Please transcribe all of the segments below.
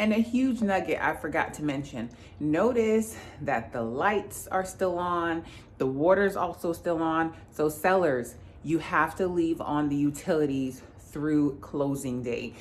And a huge nugget I forgot to mention. Notice that the lights are still on, the water's also still on. So sellers, you have to leave on the utilities through closing day.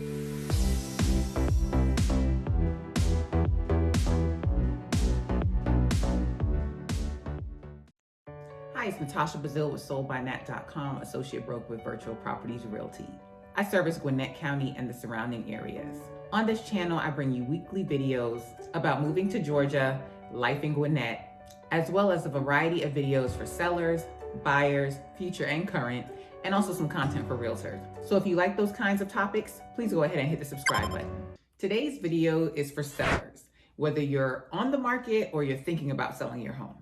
Hi, it's Natasha with SoldByNat.com, associate broker with Virtual Properties Realty. I service Gwinnett County and the surrounding areas. On this channel, I bring you weekly videos about moving to Georgia, life in Gwinnett, as well as a variety of videos for sellers, buyers, future and current, and also some content for realtors. So if you like those kinds of topics, please go ahead and hit the subscribe button. Today's video is for sellers, whether you're on the market or you're thinking about selling your home.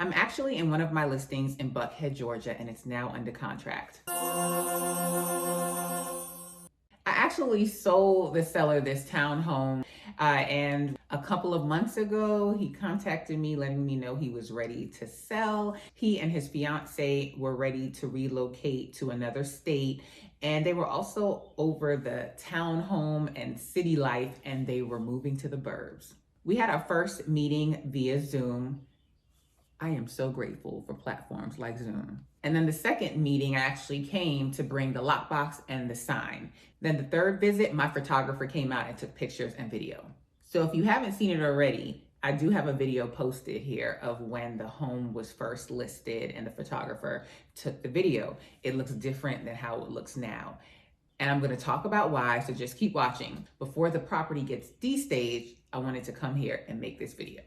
I'm actually in one of my listings in Buckhead, Georgia, and it's now under contract. I actually sold the seller this townhome, and a couple of months ago, he contacted me letting me know he was ready to sell. He and his fiance were ready to relocate to another state, and they were also over the townhome and city life, and they were moving to the burbs. We had our first meeting via Zoom. I am so grateful for platforms like Zoom. And then the second meeting, I actually came to bring the lockbox and the sign. Then the third visit, my photographer came out and took pictures and video. So if you haven't seen it already, I do have a video posted here of when the home was first listed and the photographer took the video. It looks different than how it looks now. And I'm gonna talk about why, so just keep watching. Before the property gets destaged, I wanted to come here and make this video.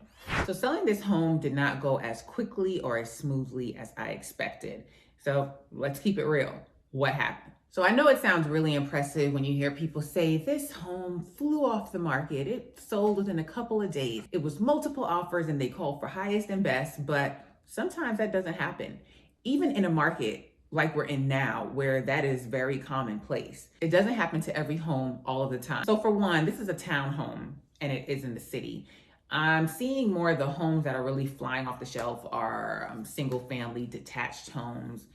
So selling this home did not go as quickly or as smoothly as I expected. So let's keep it real. What happened? So I know it sounds really impressive when you hear people say this home flew off the market. It sold within a couple of days. It was multiple offers and they called for highest and best, but sometimes that doesn't happen. Even in a market like we're in now, where that is very commonplace. It doesn't happen to every home all of the time. So for one, this is a townhome and it is in the city. I'm seeing more of the homes that are really flying off the shelf are single family detached homes,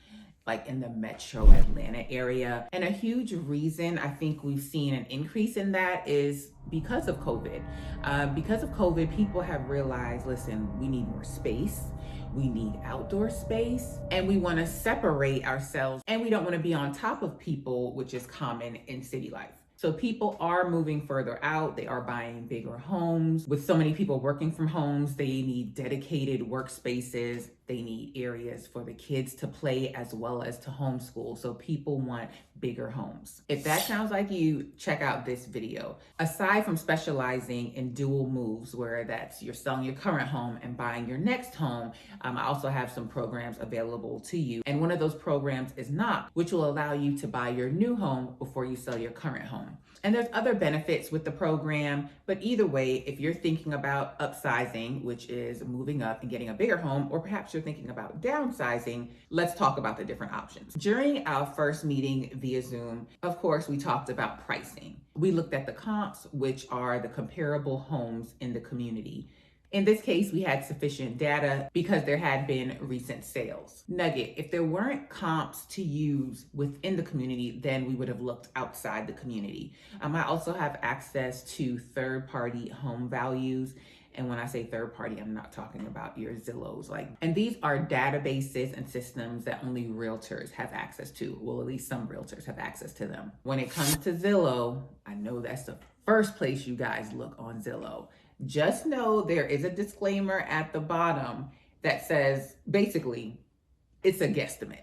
like in the metro Atlanta area. And a huge reason I think we've seen an increase in that is because of COVID. Because of COVID, people have realized, listen, we need more space. We need outdoor space, and we want to separate ourselves, and we don't want to be on top of people, which is common in city life. So people are moving further out. They are buying bigger homes. With so many people working from homes, they need dedicated workspaces. They need areas for the kids to play as well as to homeschool. So people want bigger homes. If that sounds like you, check out this video. Aside from specializing in dual moves, where that's you're selling your current home and buying your next home, I also have some programs available to you. And one of those programs is Knock, which will allow you to buy your new home before you sell your current home. And there's other benefits with the program, but either way, if you're thinking about upsizing, which is moving up and getting a bigger home, or perhaps you're thinking about downsizing, let's talk about the different options. During our first meeting via Zoom, of course, we talked about pricing. We looked at the comps, which are the comparable homes in the community. In this case, we had sufficient data because there had been recent sales. Nugget, if there weren't comps to use within the community, then we would have looked outside the community. I also have access to third-party home values. And when I say third party, I'm not talking about your Zillows. And these are databases and systems that only realtors have access to. Well, at least some realtors have access to them. When it comes to Zillow, I know that's the first place you guys look on Zillow. Just know there is a disclaimer at the bottom that says, basically, it's a guesstimate.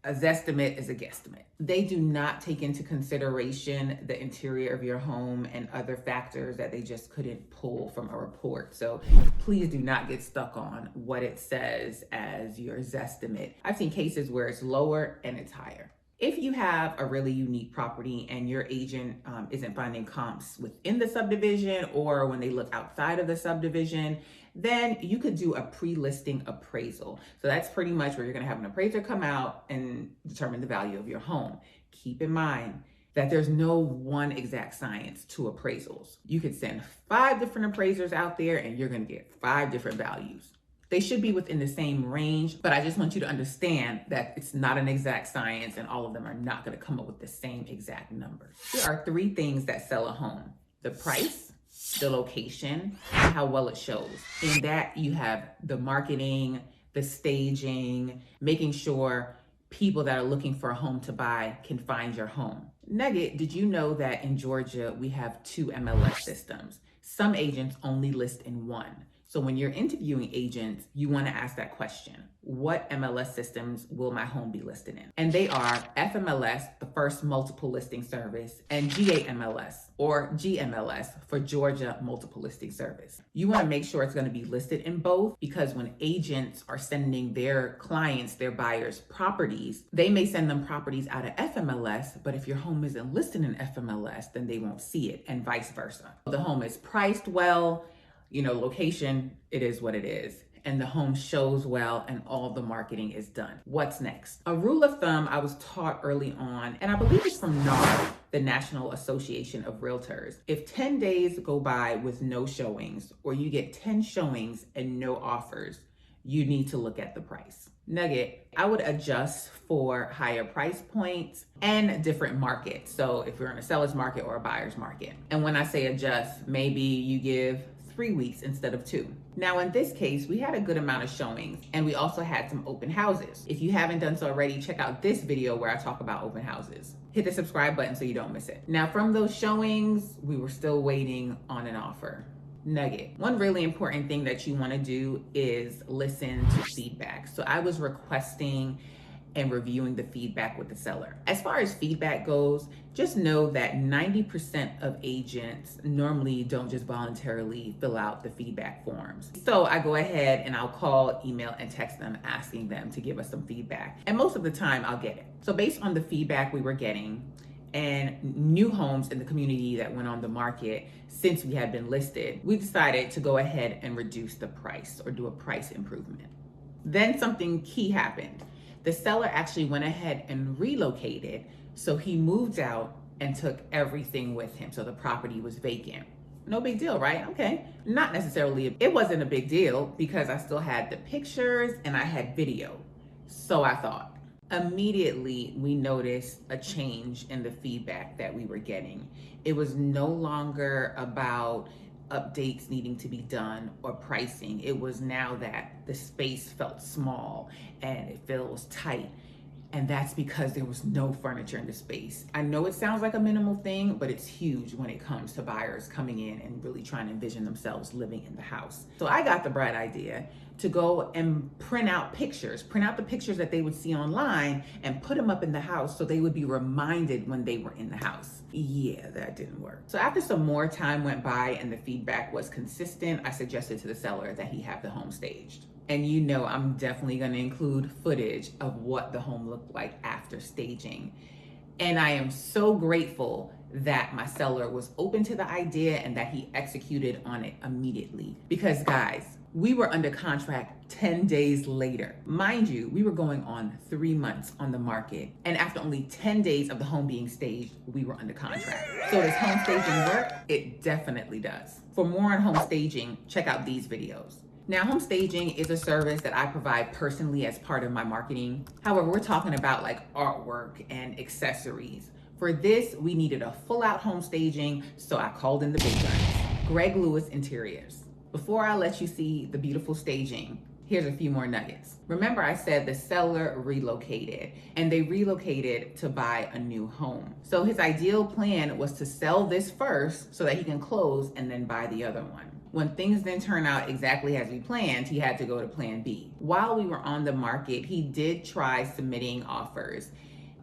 A zestimate is a guesstimate. They do not take into consideration the interior of your home and other factors that they just couldn't pull from a report. So please do not get stuck on what it says as your zestimate. I've seen cases where it's lower and it's higher. If you have a really unique property and your agent isn't finding comps within the subdivision or when they look outside of the subdivision, then you could do a pre-listing appraisal. So that's pretty much where you're gonna have an appraiser come out and determine the value of your home. Keep in mind that there's no one exact science to appraisals. You could send 5 different appraisers out there and you're gonna get 5 different values. They should be within the same range, but I just want you to understand that it's not an exact science and all of them are not gonna come up with the same exact numbers. There are 3 things that sell a home: the price, the location, and how well it shows. In that, you have the marketing, the staging, making sure people that are looking for a home to buy can find your home. Nugget, did you know that in Georgia, we have 2 MLS systems? Some agents only list in one. So when you're interviewing agents, you want to ask that question: what MLS systems will my home be listed in? And they are FMLS, the first multiple listing service, and GAMLS, or GMLS, for Georgia Multiple Listing Service. You want to make sure it's going to be listed in both, because when agents are sending their clients, their buyers, properties, they may send them properties out of FMLS, but if your home isn't listed in FMLS, then they won't see it, and vice versa. The home is priced well, location, it is what it is, and the home shows well, and all the marketing is done. What's next? A rule of thumb I was taught early on, and I believe it's from NAR, the National Association of Realtors. If 10 days go by with no showings, or you get 10 showings and no offers, you need to look at the price. Nugget, I would adjust for higher price points and different markets. So if you're in a seller's market or a buyer's market. And when I say adjust, maybe you give 3 weeks instead of 2. Now in this case, we had a good amount of showings, and we also had some open houses. If you haven't done so already, check out this video where I talk about open houses. Hit the subscribe button so you don't miss it. Now from those showings, we were still waiting on an offer. Nugget, one really important thing that you want to do is listen to feedback. So I was requesting and reviewing the feedback with the seller. As far as feedback goes, just know that 90% of agents normally don't just voluntarily fill out the feedback forms. So I go ahead and I'll call, email, and text them asking them to give us some feedback. And most of the time I'll get it. So based on the feedback we were getting and new homes in the community that went on the market since we had been listed, we decided to go ahead and reduce the price or do a price improvement. Then something key happened. The seller actually went ahead and relocated, so he moved out and took everything with him. So the property was vacant. No big deal, right? Okay. Not necessarily. It wasn't a big deal because I still had the pictures and I had video. So I thought. Immediately, we noticed a change in the feedback that we were getting. It was no longer about updates needing to be done or pricing. It was now that the space felt small and it feels tight. And that's because there was no furniture in the space. I know it sounds like a minimal thing, but it's huge when it comes to buyers coming in and really trying to envision themselves living in the house. So I got the bright idea to go and print out the pictures that they would see online and put them up in the house so they would be reminded when they were in the house. Yeah, that didn't work. So after some more time went by and the feedback was consistent, I suggested to the seller that he have the home staged. And I'm definitely gonna include footage of what the home looked like after staging. And I am so grateful that my seller was open to the idea and that he executed on it immediately. Because guys, we were under contract 10 days later. Mind you, we were going on 3 months on the market. And after only 10 days of the home being staged, we were under contract. So does home staging work? It definitely does. For more on home staging, check out these videos. Now, home staging is a service that I provide personally as part of my marketing. However, we're talking about like artwork and accessories. For this, we needed a full-out home staging, so I called in the big guns. Greg Lewis Interiors. Before I let you see the beautiful staging, here's a few more nuggets. Remember, I said the seller relocated, and they relocated to buy a new home. So his ideal plan was to sell this first so that he can close and then buy the other one. When things didn't turn out exactly as we planned, he had to go to plan B. While we were on the market, he did try submitting offers,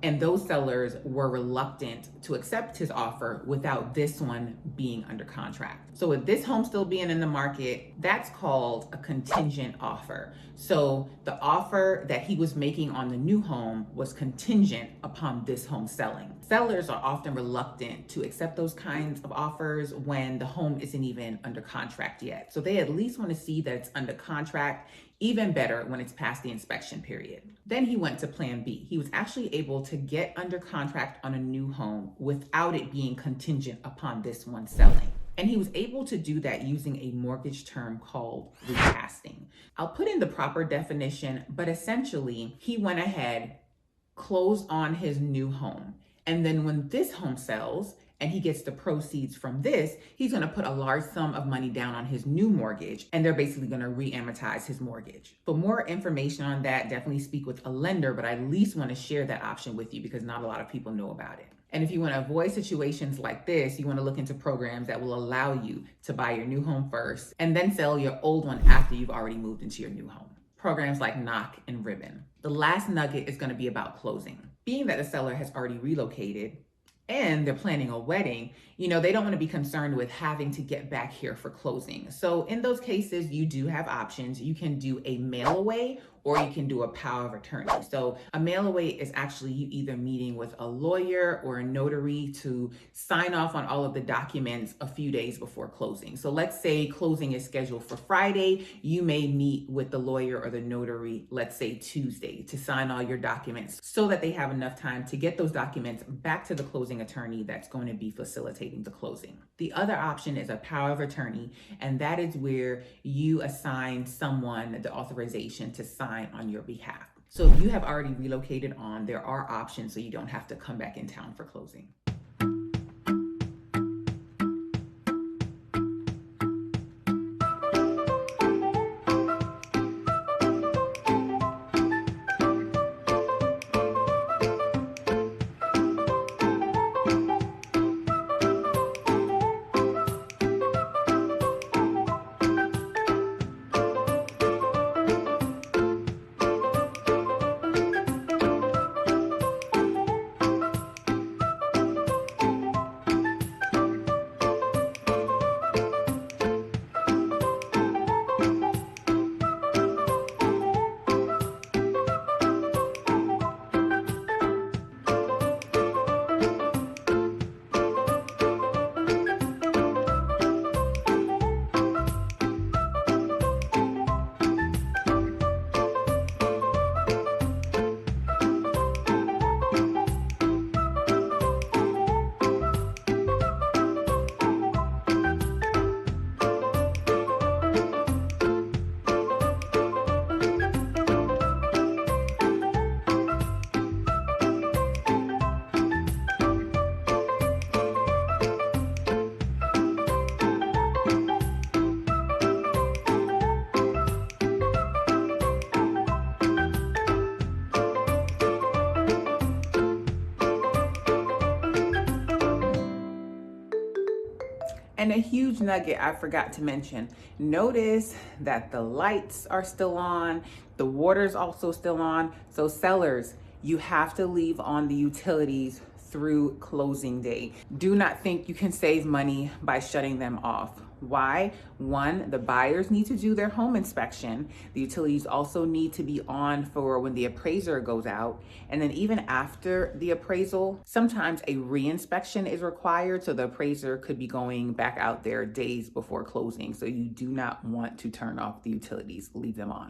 and those sellers were reluctant to accept his offer without this one being under contract. So with this home still being in the market, that's called a contingent offer. So the offer that he was making on the new home was contingent upon this home selling. Sellers are often reluctant to accept those kinds of offers when the home isn't even under contract yet. So they at least want to see that it's under contract, even better when it's past the inspection period. Then he went to plan B. He was actually able to get under contract on a new home without it being contingent upon this one selling. And he was able to do that using a mortgage term called recasting. I'll put in the proper definition, but essentially he went ahead, closed on his new home. And then when this home sells and he gets the proceeds from this, he's going to put a large sum of money down on his new mortgage, and they're basically going to re-amortize his mortgage. For more information on that, definitely speak with a lender, but I at least want to share that option with you because not a lot of people know about it. And if you want to avoid situations like this, you want to look into programs that will allow you to buy your new home first and then sell your old one after you've already moved into your new home. Programs like Knock and Ribbon. The last nugget is going to be about closing. Being that the seller has already relocated and they're planning a wedding, they don't want to be concerned with having to get back here for closing. So in those cases, you do have options. You can do a mail away or you can do a power of attorney. So a mail away is actually you either meeting with a lawyer or a notary to sign off on all of the documents a few days before closing. So let's say closing is scheduled for Friday. You may meet with the lawyer or the notary, let's say Tuesday, to sign all your documents so that they have enough time to get those documents back to the closing attorney that's going to be facilitating the closing. The other option is a power of attorney, and that is where you assign someone the authorization to sign on your behalf. So if you have already relocated on, there are options so you don't have to come back in town for closing. And a huge nugget I forgot to mention, notice that the lights are still on, the water's also still on. So sellers, you have to leave on the utilities through closing day. Do not think you can save money by shutting them off. Why? One, the buyers need to do their home inspection. The utilities also need to be on for when the appraiser goes out. And then even after the appraisal, sometimes a re-inspection is required. So the appraiser could be going back out there days before closing. So you do not want to turn off the utilities, leave them on.